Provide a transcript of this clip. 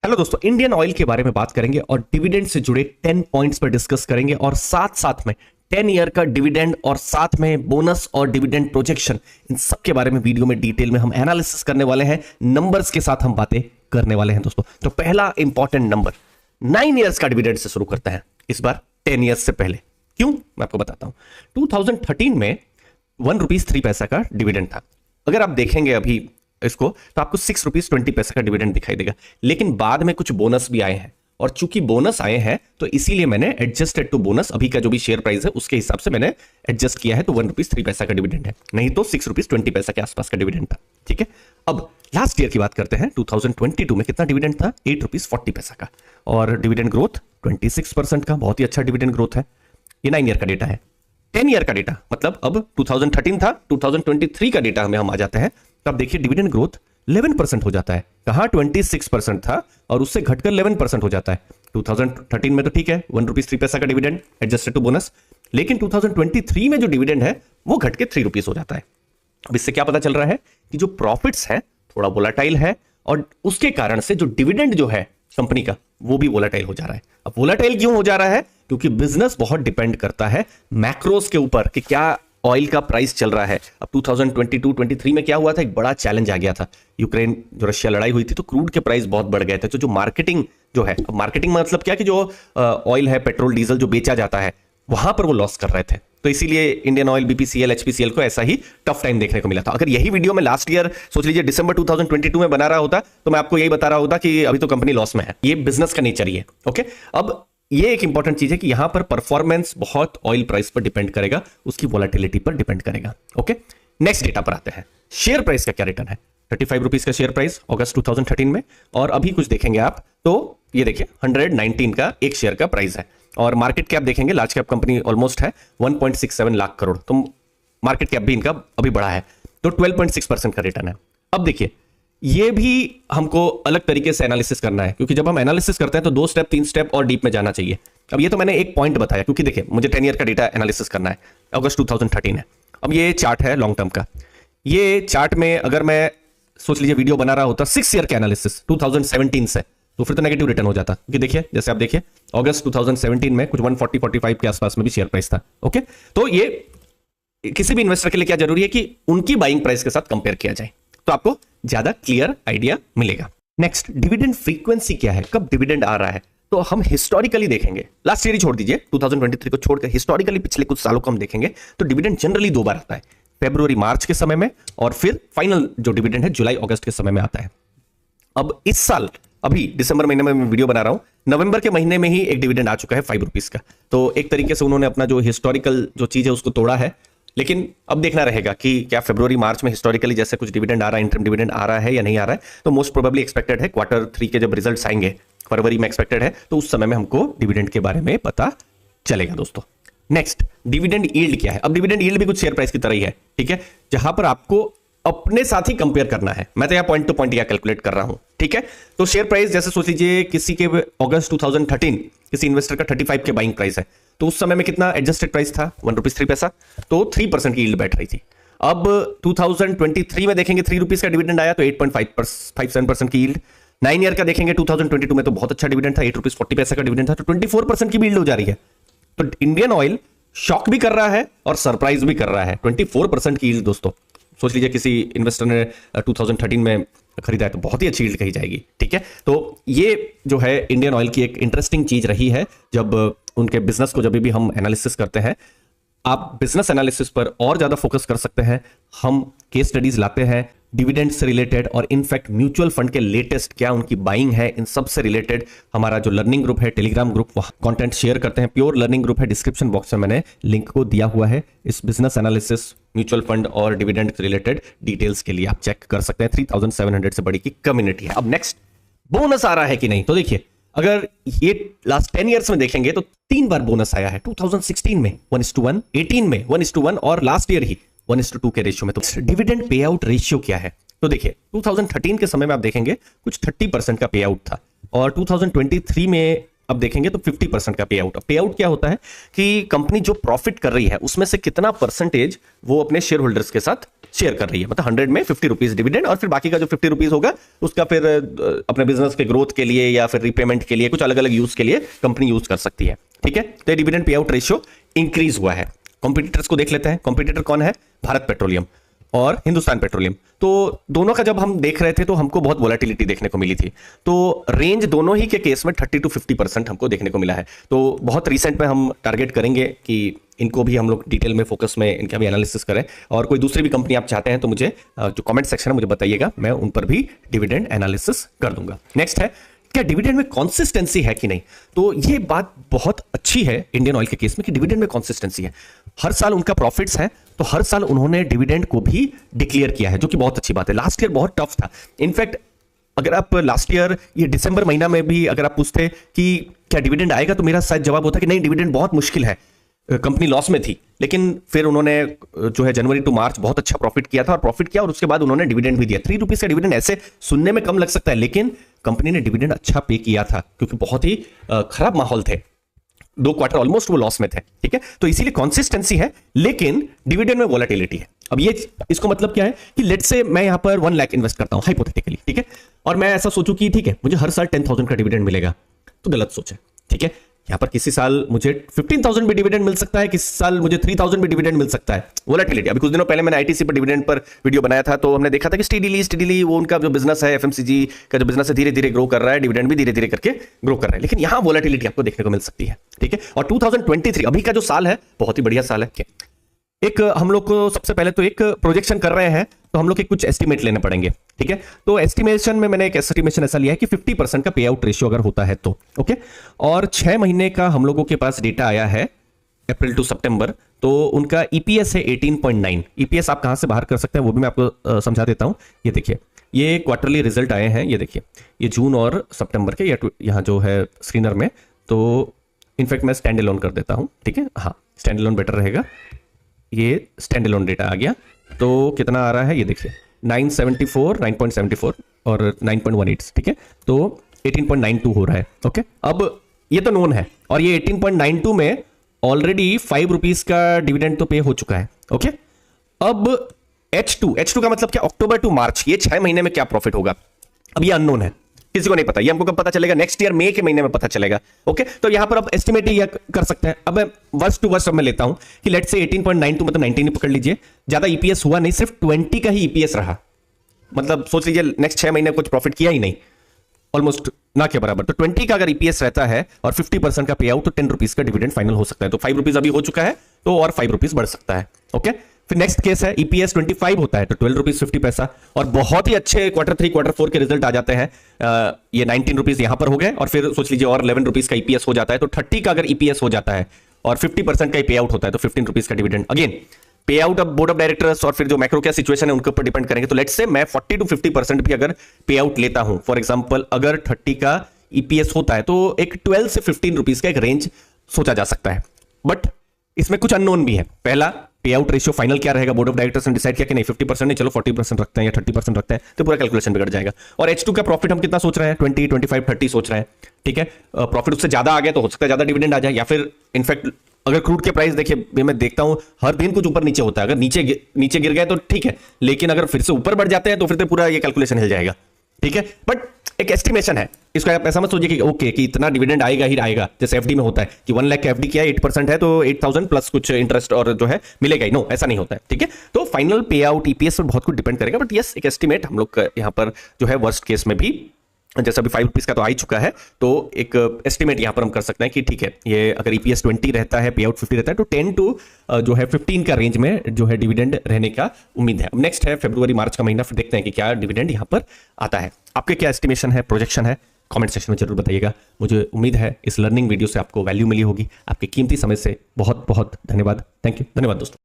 Hello दोस्तों, Indian oil के बारे में बात करेंगे और डिविडेंड से जुड़े 10 पॉइंट्स पर डिस्कस करेंगे और साथ साथ में 10 ईयर का डिविडेंड और साथ में बोनस और डिविडेंड प्रोजेक्शन, इन सब के बारे में वीडियो में डिटेल में हम एनालिसिस करने वाले हैं। नंबर्स के साथ हम बातें करने वाले हैं दोस्तों। तो पहला इंपॉर्टेंट नंबर 9 ईयर्स का डिविडेंड से शुरू करते हैं, इस बार 10 ईयर्स से पहले। क्यों, मैं आपको बताता हूं। 2013 में ₹1.03 का डिविडेंड था। अगर आप देखेंगे अभी इसको तो आपको ₹6.20 का डिविडेंड दिखाई देगा, लेकिन बाद में कुछ बोनस भी आए हैं और चूंकि बोनस आए हैं तो इसीलिए मैंने एडजस्टेड टू बोनस, अभी का जो भी शेयर प्राइस है उसके हिसाब से मैंने एडजस्ट किया है, तो ₹1.03 का डिविडेंड है, नहीं तो ₹6.20 के आसपास का डिविडेंड था। ठीक है, अब लास्ट ईयर की बात करते हैं। 2022 में कितना डिविडेंड था? ₹8.40 का, और डिविडेंड ग्रोथ 26% का, बहुत ही अच्छा डिविडेंड ग्रोथ है। ये 9 ईयर का डेटा है। 10 ईयर का डेटा मतलब अब 2013 था, 2023 का डेटा में हम आ जाते हैं, तो आप देखिए डिविडेंड ग्रोथ 11% हो जाता है। कहां 26% था और उससे घटकर 11% हो जाता है। 2013 में तो ठीक है ₹1.03 का डिविडेंड एडजस्टेड टू बोनस, लेकिन 2023 में जो डिविडेंड है वो घट के ₹3 हो जाता है। अब इससे क्या पता चल रहा है कि जो प्रॉफिट्स है थोड़ा वोलाटाइल है, और उसके कारण से जो डिविडेंड जो है कंपनी का वो भी वोलाटाइल हो जा रहा है। अब वोलाटाइल क्यों हो जा रहा है? क्योंकि बिजनेस बहुत डिपेंड करता है मैक्रोस के ऊपर कि क्या ऑयल का प्राइस चल रहा है। अब 2022-23 में क्या हुआ था, एक बड़ा चैलेंज आ गया था। यूक्रेन जो रशिया लड़ाई हुई थी तो क्रूड के प्राइस बहुत बढ़ गए थे, तो जो मार्केटिंग जो है, अब मार्केटिंग मतलब क्या कि जो ऑयल है, पेट्रोल डीजल जो बेचा जाता है, वहां पर वो लॉस कर रहे थे। तो इसीलिए इंडियन ऑयल, बीपीसीएल, एचपीसीएल को ऐसा ही टफ टाइम देखने को मिला था। अगर यही वीडियो में लास्ट ईयर सोच लीजिए दिसंबर 2022 में बना रहा होता तो मैं आपको यही बता रहा होता कि अभी तो कंपनी लॉस में है। ये बिजनेस का नेचर ही है। ओके, अब ये एक इंपॉर्टेंट चीज है कि यहां पर परफॉर्मेंस बहुत ऑयल प्राइस पर डिपेंड करेगा, उसकी वोलेटिलिटी पर डिपेंड करेगा। ओके, नेक्स्ट डेटा पर आते हैं। शेयर प्राइस का क्या रिटर्न है? ₹35 का शेयर प्राइस अगस्त 2013 में, और अभी कुछ देखेंगे आप तो ये देखिए 119 का एक शेयर का प्राइस है, और मार्केट कैप देखेंगे, लार्ज कैप कंपनी ऑलमोस्ट है 1.67 लाख करोड़, तो मार्केट कैप भी इनका अभी बढ़ा है, तो 12.6% का रिटर्न है। अब देखिए ये भी हमको अलग तरीके से एनालिसिस करना है, क्योंकि जब हम एनालिसिस करते हैं तो 2 स्टेप 3 स्टेप और डीप में जाना चाहिए। अब ये तो मैंने एक पॉइंट बताया, क्योंकि देखिए मुझे 10 ईयर का डेटा एनालिसिस करना है, अगस्त 2013 है। अब ये चार्ट है लॉन्ग टर्म का। ये चार्ट में अगर मैं सोच लीजिए वीडियो बना रहा होता 6 ईयर का एनालिसिस 2017 से, तो फिर तो नेगेटिव रिटर्न हो जाता, क्योंकि देखिए जैसे आप देखिए अगस्त 2017 में कुछ 140-45 के आसपास में भी शेयर प्राइस था। ओके, तो ये किसी भी इन्वेस्टर के लिए क्या जरूरी है कि उनकी बाइंग प्राइस के साथ कंपेयर किया जाए, तो आपको ज्यादा क्लियर आइडिया मिलेगा। नेक्स्ट, डिविडेंड फ्रीक्वेंसी क्या है, कब डिविडेंड आ रहा है? तो हम हिस्टोरिकली देखेंगे, लास्ट ईयर ही छोड़ दीजिए, 2023 को छोड़कर हिस्टोरिकली पिछले कुछ सालों को हम देखेंगे तो डिविडेंड जनरली 2 बार आता है, फरवरी मार्च के समय में, और फिर फाइनल जो डिविडेंड है जुलाई अगस्त के समय में आता है। अब इस साल अभी दिसंबर महीने में मैं वीडियो बना रहा हूं, नवंबर के महीने में ही एक डिविडेंड आ चुका है ₹5 का, तो एक तरीके से उन्होंने अपना जो हिस्टोरिकल जो चीज है उसको तोड़ा है। लेकिन अब देखना रहेगा कि क्या फरवरी मार्च में हिस्टोरिकली जैसे कुछ डिविडेंड आ रहा है, इंटरम डिविडेंड आ रहा है या नहीं आ रहा है। तो मोस्ट प्रोबेबली एक्सपेक्टेड है Q3 के जब रिजल्ट्स आएंगे, फरवरी में एक्सपेक्टेड है, तो उस समय में हमको डिविडेंड के बारे में पता चलेगा दोस्तों। नेक्स्ट, डिविडेंड यील्ड क्या है? अब डिविडेंड यील्ड भी कुछ शेयर प्राइस की तरह ही है, ठीक है, जहां पर आपको अपने साथ ही कंपेयर करना है। मैं तो यहां पॉइंट टू पॉइंट कैलकुलेट कर रहा हूं, ठीक है। तो शेयर प्राइस जैसे सोच लीजिए किसी के अगस्त 2013 किसी इन्वेस्टर का 35 के बाइंग प्राइस है, तो उस समय में कितना एडजस्टेड प्राइस था? ₹1.03, तो 3% की यील्ड बैठ रही थी। अब 2023 में देखेंगे ₹3 का डिविडेंड आया तो 8.57% की यील्ड। 9 ईयर का देखेंगे 2022 में तो बहुत अच्छा डिविडेंड था, ₹8.40 का डिविडेंड था, तो 24% की यील्ड हो जा रही है। तो इंडियन ऑयल शॉक भी कर रहा है और सरप्राइज भी कर रहा है। 24% की यील्ड दोस्तों, सोच लीजिए किसी इन्वेस्टर ने 2013 में खरीदा है तो बहुत ही अच्छी यील्ड कही जाएगी, ठीक है। तो ये जो है इंडियन ऑयल की एक इंटरेस्टिंग चीज रही है। जब उनके बिजनेस को जब भी हम एनालिसिस करते हैं, आप बिजनेस एनालिसिस पर और ज्यादा फोकस कर सकते हैं। हम केस स्टडीज लाते हैं डिविडेंड से रिलेटेड, और इनफैक्ट म्यूचुअल फंड के लेटेस्ट क्या उनकी बाइंग है, इन सब से रिलेटेड हमारा जो लर्निंग ग्रुप है, टेलीग्राम ग्रुप, वहां कंटेंट शेयर करते हैं। प्योर लर्निंग ग्रुप है, डिस्क्रिप्शन बॉक्स में मैंने लिंक को दिया हुआ है। इस बिजनेस एनालिसिस, म्यूचुअल फंड और डिविडेंड से रिलेटेड डिटेल्स के लिए आप चेक कर सकते हैं। 3700 से बड़ी की कम्युनिटी है। अब नेक्स्ट, बोनस आ रहा है कि नहीं? तो देखिए अगर ये लास्ट 10 ईयर्स में देखेंगे तो 3 बार बोनस आया है। 2016 में 1:1, 18 में 1:1, और लास्ट ईयर ही 1:2 के रेशियो में। तो डिविडेंड पे आउट रेशियो क्या है? तो देखिए 2013 के समय में आप देखेंगे कुछ 30% का पे आउट था, और 2023 में अब देखेंगे तो 50% का पे आउट। पे आउट क्या होता है कि कंपनी जो प्रॉफिट कर रही है उसमें से कितना परसेंटेज वो अपने शेयर होल्डर्स के साथ शेयर कर रही है, मतलब 100 में 50 रुपीज डिविडेंड, और फिर बाकी का जो 50 रुपीज होगा उसका फिर अपने बिजनेस के ग्रोथ के लिए या फिर रीपेमेंट के लिए कुछ अलग अलग यूज के लिए कंपनी यूज कर सकती है। ठीक है, तो dividend pay out ratio increase हुआ है। कॉम्पिटिटर्स को देख लेते हैं। कॉम्पिटिटर कौन है? भारत पेट्रोलियम और हिंदुस्तान पेट्रोलियम। तो दोनों का जब हम देख रहे थे तो हमको बहुत वोलेटिलिटी देखने को मिली थी। तो रेंज दोनों ही के केस में 30 to 50% हमको देखने को मिला है। तो बहुत रिसेंट में हम टारगेट करेंगे कि इनको भी हम लोग डिटेल में फोकस में इनका भी एनालिसिस करें, और कोई दूसरी भी कंपनी आप चाहते हैं तो मुझे जो कमेंट सेक्शन है मुझे बताइएगा, मैं उन पर भी डिविडेंड एनालिसिस कर दूंगा। नेक्स्ट है, क्या डिविडेंड में कंसिस्टेंसी है कि नहीं? तो ये बात बहुत अच्छी है इंडियन ऑयल के केस में कि डिविडेंड में कंसिस्टेंसी है। हर साल उनका प्रॉफिट्स है तो हर साल उन्होंने डिविडेंड को भी डिक्लेयर किया है, जो कि बहुत अच्छी बात है। लास्ट ईयर बहुत टफ था। इनफैक्ट अगर आप लास्ट ईयर ये दिसंबर महीना में भी अगर आप पूछते कि क्या डिविडेंड आएगा, तो मेरा शायद जवाब होता कि नहीं, डिविडेंड बहुत मुश्किल है, कंपनी लॉस में थी। लेकिन फिर उन्होंने जो है जनवरी टू मार्च बहुत अच्छा प्रॉफिट किया था, और प्रॉफिट किया और उसके बाद उन्होंने डिविडेंड भी दिया। 3 रुपीज का डिविडेंड ऐसे सुनने में कम लग सकता है, लेकिन कंपनी ने डिविडेंड अच्छा पे किया था क्योंकि बहुत ही खराब माहौल थे। 2 क्वार्टर ऑलमोस्ट वो लॉस में थे। ठीक है, तो इसीलिए कंसिस्टेंसी है, लेकिन डिविडेंड में वोलेटिलिटी है। अब ये इसको मतलब क्या है कि लेट्स से मैं यहां पर 1 लाख इन्वेस्ट करता हूं हाइपोथेटिकली, ठीक है, और मैं ऐसा सोचूं कि ठीक है मुझे हर साल 10,000 का डिविडेंड मिलेगा, तो गलत सोच है। ठीक है, यहां पर किसी साल मुझे 15,000 भी डिविडेंड मिल सकता है, किसी साल मुझे 3,000 भी डिविडेंड मिल सकता है। वोलेटिलिटी। अभी कुछ दिनों पहले मैंने आईटीसी पर डिविडेंड पर वीडियो बनाया था, तो हमने देखा था कि स्टेडीली वो उनका जो बिजनेस है, एफएमसीजी का जो बिजनेस है, धीरे धीरे ग्रो कर रहा है, डिविडेंड भी धीरे धीरे करके ग्रो कर रहा है। लेकिन यहां वोलेटिलिटी आपको देखने को मिल सकती है। ठीक है, और 2023 अभी का जो साल है बहुत ही बढ़िया साल है। एक हम लोग को सबसे पहले तो एक प्रोजेक्शन कर रहे हैं, तो हम लोग के कुछ एस्टिमेट लेने पड़ेंगे। ठीक है, तो एस्टिमेशन में मैंने एक एस्टिमेशन ऐसा लिया है कि 50% का पे आउट रेशियो अगर होता है तो ओके। और 6 महीने का हम लोगों के पास डेटा आया है अप्रैल टू सितंबर, तो उनका ईपीएस है 18.9। ईपीएस आप कहां से बाहर कर सकते हैं वो भी मैं आपको समझा देता हूं। ये देखिए, ये क्वार्टरली रिजल्ट आए हैं, ये देखिए, ये जून और सितंबर के, यहाँ जो है स्क्रीनर में। तो इनफैक्ट मैं स्टैंड अलोन कर देता हूं। ठीक है, हाँ स्टैंड अलोन बेटर रहेगा। ये स्टैंड अलोन डेटा आ गया, तो कितना आ रहा है ये देखिए, 9.74 और 9.18। ठीक है, तो 18.92 हो रहा है। ओके, अब ये तो नोन है, और ये 18.92 में ऑलरेडी 5 रुपीज का डिविडेंड तो पे हो चुका है। ओके, अब H2 का मतलब क्या? अक्टूबर टू मार्च, ये 6 महीने में क्या प्रॉफिट होगा, अब ये अननोन है, किसी को नहीं पता। ये हमको कब पता चलेगा? नेक्स्ट ईयर मई के महीने में पता चलेगा। ओके, तो यहां पर अब एस्टिमेट ही कर सकते हैं। अब वर्स्ट टू वर्स्ट मैं लेता हूं कि लेट्स से 18.92 मतलब 19 ही पकड़ लीजिए, ज्यादा ईपीएस हुआ नहीं, सिर्फ 20 का ही ईपीएस रहा। मतलब सोच लीजिए नेक्स्ट 6 महीने कुछ प्रॉफिट किया ही नहीं, ऑलमोस्ट ना के बराबर। तो 20 का अगर ईपीएस रहता है और 50% का पे आउट, तो 10 रुपीज का डिविडेंड फाइनल हो सकता है। तो 5 रुपीज अभी हो चुका है, तो और 5 रुपीज बढ़ सकता है। ओके, फिर नेक्स्ट केस है ईपीएस 25 होता है तो 12 रुपीज 50 पैसा, और बहुत ही अच्छे क्वार्टर 3 क्वार्टर 4 के रिजल्ट आ जाते हैं। ये 19 रुपीज यहां पर हो गए, और फिर सोच लीजिए और 11 रुपीज का ईपीएस हो जाता है। तो 30 का अगर ईपीएस हो जाता है और 50% का पे आउट होता है, तो 15 रुपीज का डिविडेंड। अगेन पे आउट अब बोर्ड ऑफ डायरेक्टर्स और फिर जो मैक्रो क्या सिचुएशन है उनके ऊपर डिपेंड करेंगे। तो लेट्स से मैं 40 to 50% भी अगर पे आउट लेता हूं, फॉर एग्जांपल अगर 30 का ईपीएस होता है, तो एक 12 से 15 रुपीज का एक रेंज सोचा जा सकता है। बट इसमें कुछ अननोन भी है। पहला, पे आउट रेशियो फाइनल क्या रहेगा? बोर्ड ऑफ डायरेक्टर्स ने डिसाइड किया कि नहीं 50% नहीं, चलो 40% रखते हैं या 30% रखते हैं, तो पूरा कैलकुलेशन बिगड़ जाएगा। और H2 का प्रॉफिट हम कितना सोच रहे हैं? 20, 25, 30 सोच रहे हैं। ठीक है, प्रॉफिट उससे ज्यादा आ गया तो हो सकता है ज्यादा डिविडेंड आ जाए, या फिर इनफैक्ट अगर क्रूड के प्राइस देखिए, मैं देखता हूं हर दिन कुछ ऊपर नीचे होता है। अगर नीचे गिर गए तो ठीक है, लेकिन अगर फिर से ऊपर बढ़ जाते हैं तो फिर तो पूरा ये कैलकुलेशन हिल जाएगा। ठीक है, बट एक एस्टिमेशन है, इसको आप ऐसा मत सोचिए कि ओके कि इतना डिविडेंड आएगा ही आएगा, जैसे एफडी में होता है कि 1 लाख का एफडी किया 8% है तो 8,000 प्लस कुछ इंटरेस्ट और जो है मिलेगा ही। नो, ऐसा नहीं होता है। ठीक है, तो फाइनल पे आउट ईपीएस पर बहुत कुछ डिपेंड करेगा, बट यस एक एस्टिमेट हम लोग यहाँ पर जो है वर्स्ट केस में भी, जैसे अभी 5 रुपीज का तो आ ही चुका है, तो एक एस्टिमेट यहां पर हम कर सकते हैं कि ठीक है, ये अगर ईपीएस 20 रहता है, पे आउट 50 रहता है, तो 10 टू जो है 15 का रेंज में जो है डिविडेंड रहने का उम्मीद है। अब नेक्स्ट है फरवरी मार्च का महीना, फिर देखते हैं कि क्या डिविडेंड यहां पर आता है। आपके क्या एस्टिमेशन है, प्रोजेक्शन है, कमेंट सेक्शन में जरूर बताइएगा। मुझे उम्मीद है इस लर्निंग वीडियो से आपको वैल्यू मिली होगी। आपके कीमती समय से बहुत बहुत धन्यवाद। थैंक यू, धन्यवाद दोस्तों।